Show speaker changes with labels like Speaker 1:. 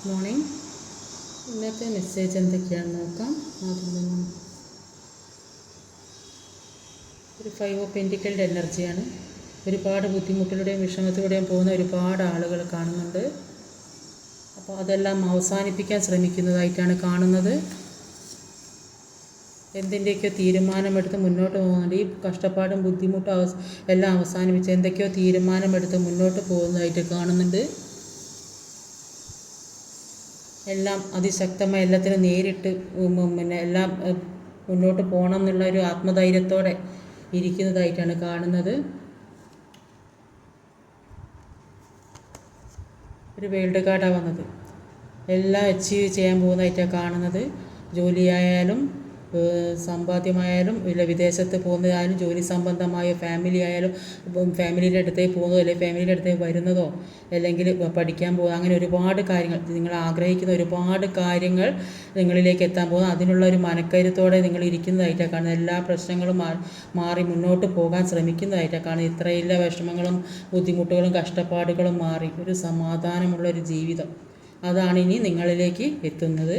Speaker 1: Morning. ഇന്നത്തെ message എന്തൊക്കെയാണെന്ന് നോക്കാം. ആദ്യം തന്നെ ഒരു 5 ഓഫ് പെൻറ്റിക്കിൾഡ് എനർജിയാണ്. ഒരുപാട് ബുദ്ധിമുട്ടിലൂടെയും വിഷമത്തിലൂടെയും പോകുന്ന ഒരുപാട് ആളുകൾ കാണുന്നുണ്ട്. അപ്പോൾ അതെല്ലാം അവസാനിപ്പിക്കാൻ ശ്രമിക്കുന്നതായിട്ടാണ് കാണുന്നത്. എന്തിൻ്റെയൊക്കെയോ തീരുമാനമെടുത്ത് മുന്നോട്ട് പോകുന്നുണ്ട്. ഈ കഷ്ടപ്പാടും ബുദ്ധിമുട്ടും എല്ലാം അവസാനിപ്പിച്ച് എന്തൊക്കെയോ തീരുമാനമെടുത്ത് മുന്നോട്ട് പോകുന്നതായിട്ട് കാണുന്നുണ്ട്. എല്ലാം അതിശക്തമായി എല്ലാത്തിനും നേരിട്ട് എല്ലാം മുന്നോട്ട് പോകണം എന്നുള്ള ഒരു ആത്മധൈര്യത്തോടെ ഇരിക്കുന്നതായിട്ടാണ് കാണുന്നത്. ഒരു വേൾഡ് കാർഡാണ് വന്നത്. എല്ലാം അച്ചീവ് ചെയ്യാൻ പോകുന്നതായിട്ടാണ് കാണുന്നത്. ജോലിയായാലും സമ്പാദ്യമായാലും ഇല്ല, വിദേശത്ത് പോകുന്നതായാലും ജോലി സംബന്ധമായ ഫാമിലി ആയാലും ഫാമിലിയുടെ അടുത്തേക്ക് പോകുന്നതോ അല്ലെങ്കിൽ ഫാമിലിയുടെ അടുത്തേക്ക് വരുന്നതോ അല്ലെങ്കിൽ പഠിക്കാൻ പോകുക, അങ്ങനെ ഒരുപാട് കാര്യങ്ങൾ നിങ്ങൾ ആഗ്രഹിക്കുന്ന ഒരുപാട് കാര്യങ്ങൾ നിങ്ങളിലേക്ക് എത്താൻ പോകുന്നു. അതിനുള്ള ഒരു മനക്കരുത്തോടെ നിങ്ങൾ ഇരിക്കുന്നതായിട്ടാണ് കാണുന്നത്. എല്ലാ പ്രശ്നങ്ങളും മാറി മുന്നോട്ട് പോകാൻ ശ്രമിക്കുന്നതായിട്ടാണ് കാണുന്നത്. ഇത്രയില്ല വിഷമങ്ങളും ബുദ്ധിമുട്ടുകളും കഷ്ടപ്പാടുകളും മാറി ഒരു സമാധാനമുള്ളൊരു ജീവിതം, അതാണ് ഇനി നിങ്ങളിലേക്ക് എത്തുന്നത്.